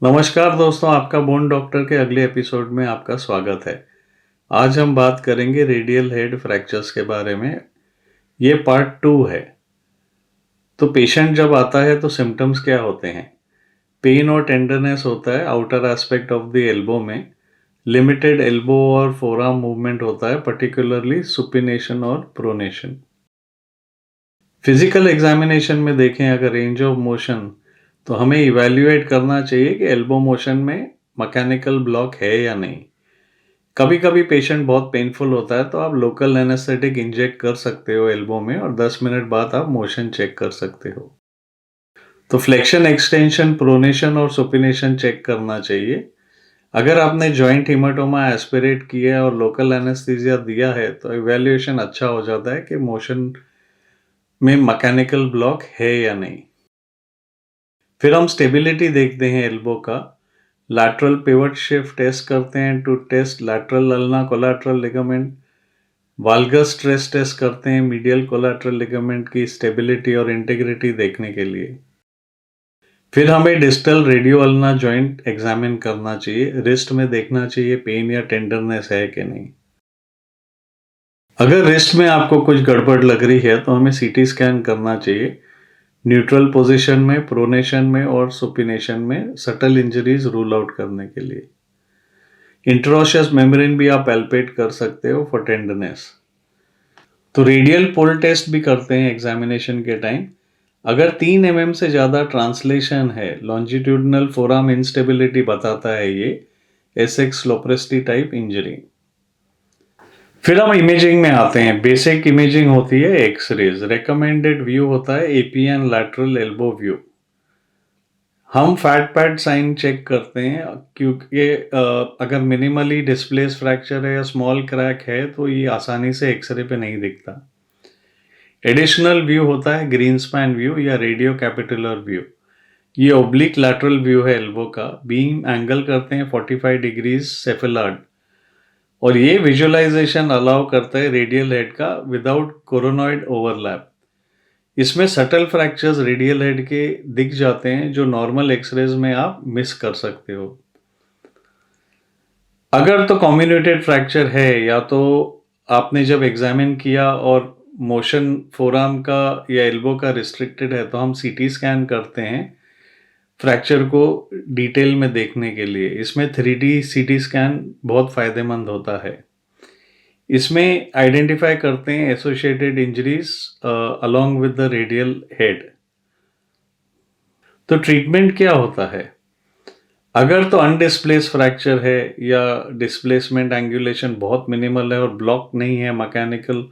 नमस्कार दोस्तों, आपका बोन डॉक्टर के अगले एपिसोड में आपका स्वागत है। आज हम बात करेंगे रेडियल हेड फ्रैक्चर्स के बारे में। ये पार्ट 2 है। तो पेशेंट जब आता है तो सिम्टम्स क्या होते हैं? पेन और टेंडरनेस होता है outer aspect of the elbow में। लिमिटेड एल्बो और फोरआर्म मूवमेंट होता है, पर्टिकुलरली सुपिनेशन और प्रोनेशन। फिजिकल एग्जामिनेशन में देखें अगर रेंज ऑफ मोशन, तो हमें इवैल्यूएट करना चाहिए कि एल्बो मोशन में मैकेनिकल ब्लॉक है या नहीं। कभी कभी पेशेंट बहुत पेनफुल होता है तो आप लोकल एनेस्थेटिक इंजेक्ट कर सकते हो एल्बो में और 10 मिनट बाद आप मोशन चेक कर सकते हो। तो फ्लेक्शन, एक्सटेंशन, प्रोनेशन और सुपिनेशन चेक करना चाहिए। अगर आपने जॉइंट हीमाटोमा एस्पिरेट किया और लोकल एनेस्थीसिया दिया है तो इवैल्यूएशन अच्छा हो जाता है कि मोशन में मैकेनिकल ब्लॉक है या नहीं। फिर हम स्टेबिलिटी देखते हैं एल्बो का। लैटरल पिवट शिफ्ट टेस्ट करते हैं to test lateral ulna collateral ligament. Valgus stress test करते हैं मीडियल कोलैटरल लिगामेंट की स्टेबिलिटी और इंटीग्रिटी देखने के लिए। फिर हमें distal radio ulna joint examine करना चाहिए। रिस्ट में देखना चाहिए पेन या टेंडरनेस है कि नहीं। अगर रिस्ट में आपको कुछ गड़बड़ लग रही है तो हमें सीटी स्कैन करना चाहिए। न्यूट्रल पोजीशन में, प्रोनेशन में और सुपिनेशन में सटल इंजरीज रूल आउट करने के लिए। इंट्रोशियस मेम्ब्रेन भी आप पैल्पेट कर सकते हो फॉर टेंडरनेस। तो रेडियल पुल टेस्ट भी करते हैं एग्जामिनेशन के टाइम। अगर 3 mm से ज़्यादा ट्रांसलेशन है, लॉन्जिट्यूडनल फोराम इंस्टेबिलिटी बताता है ये एसेक्स लोप्रेस्टी टाइप इंजरी। फिर हम इमेजिंग में आते हैं। बेसिक इमेजिंग होती है एक्सरेज। रेकमेंडेड व्यू होता है एपीएन लैटरल एल्बो व्यू। हम फैट पैड साइन चेक करते हैं क्योंकि अगर मिनिमली डिस्प्लेस फ्रैक्चर है या स्मॉल क्रैक है तो ये आसानी से एक्सरे पे नहीं दिखता। एडिशनल व्यू होता है ग्रीनस्पैन व्यू या रेडियो कैपिटुलर व्यू। ये ओब्लिक लैटरल व्यू है एल्बो का। बीम एंगल करते हैं 45 डिग्रीज सेफेलार्ड और ये विजुअलाइजेशन अलाउ करता है रेडियल हेड का विदाउट कोरोनॉइड ओवरलैप। इसमें सटल फ्रैक्चर्स रेडियल हेड के दिख जाते हैं जो नॉर्मल एक्सरेज में आप मिस कर सकते हो। अगर तो कम्युनिकेटेड फ्रैक्चर है या तो आपने जब एग्जामिन किया और मोशन फोरआर्म का या एल्बो का रिस्ट्रिक्टेड है तो हम सीटी स्कैन करते हैं फ्रैक्चर को डिटेल में देखने के लिए। इसमें 3D सीटी स्कैन बहुत फायदेमंद होता है। इसमें आइडेंटिफाई करते हैं associated injuries along with the radial head. तो ट्रीटमेंट क्या होता है? अगर तो अनडिस्प्लेस फ्रैक्चर है या डिस्प्लेसमेंट एंगुलेशन बहुत मिनिमल है और ब्लॉक नहीं है, मैकेनिकल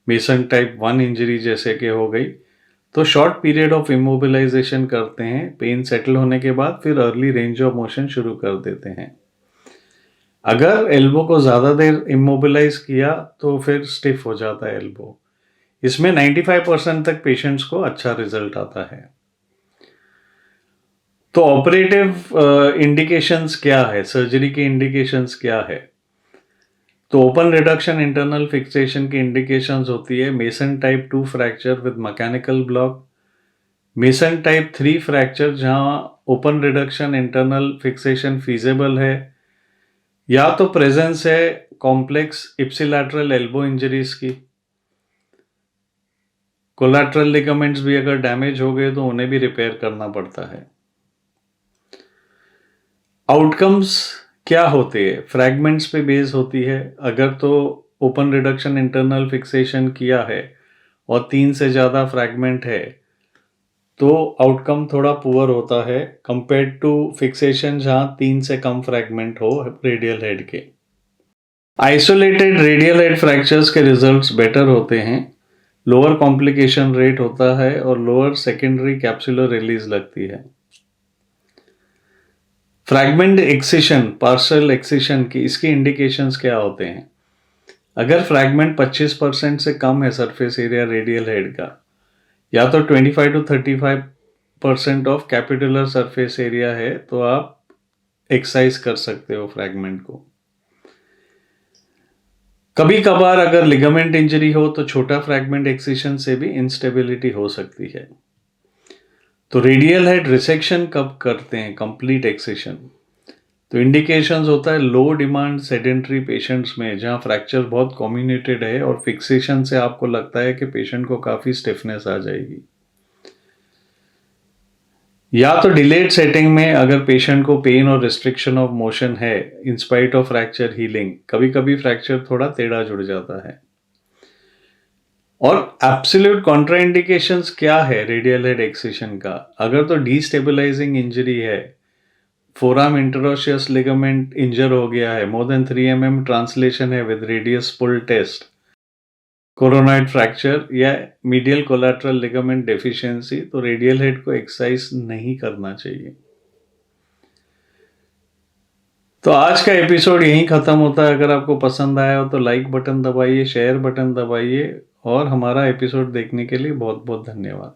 मेसन टाइप 1 इंजरी जैसे कि हो गई, तो शॉर्ट पीरियड ऑफ इमोबिलाइजेशन करते हैं। पेन सेटल होने के बाद फिर अर्ली रेंज ऑफ मोशन शुरू कर देते हैं। अगर एल्बो को ज़्यादा देर इमोबिलाइज किया तो फिर स्टिफ हो जाता है एल्बो। इसमें 95% तक पेशेंट्स को अच्छा रिजल्ट आता है। तो ऑपरेटिव इंडिकेशंस क्या है, सर्जरी के इंडिकेशंस क्या है? तो ओपन रिडक्शन इंटरनल फिक्सेशन की इंडिकेशंस होती है Mason type 2 fracture with mechanical block, Mason type 3 fracture जहां open reduction internal fixation feasible है या तो प्रेजेंस है कॉम्प्लेक्स इप्सिलैटरल एल्बो इंजरीज की। कोलैटरल लिगामेंट्स भी अगर डैमेज हो गए तो उन्हें भी रिपेयर करना पड़ता है। आउटकम्स क्या होते हैं? फ्रैगमेंट्स पे बेस होती है। अगर तो ओपन रिडक्शन इंटरनल फिक्सेशन किया है और 3 से ज़्यादा फ्रैगमेंट है तो आउटकम थोड़ा पुअर होता है कंपेयर्ड टू फिक्सेशन जहां 3 से कम फ्रैगमेंट हो रेडियल हेड के। आइसोलेटेड रेडियल हेड फ्रैक्चर्स के रिजल्ट्स बेटर होते हैं। लोअर कॉम्प्लिकेशन रेट होता है और लोअर सेकेंडरी कैप्सुलर रिलीज लगती है। फ्रैगमेंट एक्सिशन, पार्शियल एक्सिशन की इसके इंडिकेशंस क्या होते हैं? अगर फ्रैगमेंट 25% से कम है सरफेस एरिया रेडियल हेड का, या तो 25 to 35% ऑफ कैपिटुलर सरफेस एरिया है तो आप एक्साइज कर सकते हो फ्रैगमेंट को। कभी कभार अगर लिगामेंट इंजरी हो तो छोटा फ्रैगमेंट एक्सिशन से भी इंस्टेबिलिटी हो सकती है। तो रेडियल हेड रिसेक्शन कब करते हैं, कंप्लीट एक्सेशन? तो इंडिकेशंस होता है लो डिमांड सेडेंटरी पेशेंट्स में, जहां फ्रैक्चर बहुत कम्युनिकेटेड है और फिक्सेशन से आपको लगता है कि पेशेंट को काफ़ी स्टिफनेस आ जाएगी। या तो डिलेड सेटिंग में, अगर पेशेंट को पेन और रिस्ट्रिक्शन ऑफ मोशन है in spite of fracture healing, कभी कभी फ्रैक्चर थोड़ा टेढ़ा जुड़ जाता है। और एब्सोल्यूट कॉन्ट्राइंडिकेशंस क्या है रेडियल हेड एक्सेशन का? अगर तो डीस्टेबलाइजिंग इंजरी है, फोराम इंटरोशियस लिगामेंट इंजर हो गया है, मोर देन 3 mm ट्रांसलेशन है with radius pull test, coronoid fracture या मीडियल कोलैटरल लिगामेंट डेफिशिएंसी, तो रेडियल हेड को एक्सरसाइज नहीं करना चाहिए। तो आज का एपिसोड यहीं ख़त्म होता है। अगर आपको पसंद आया हो तो लाइक बटन दबाइए, शेयर बटन दबाइए, और हमारा एपिसोड देखने के लिए बहुत बहुत धन्यवाद।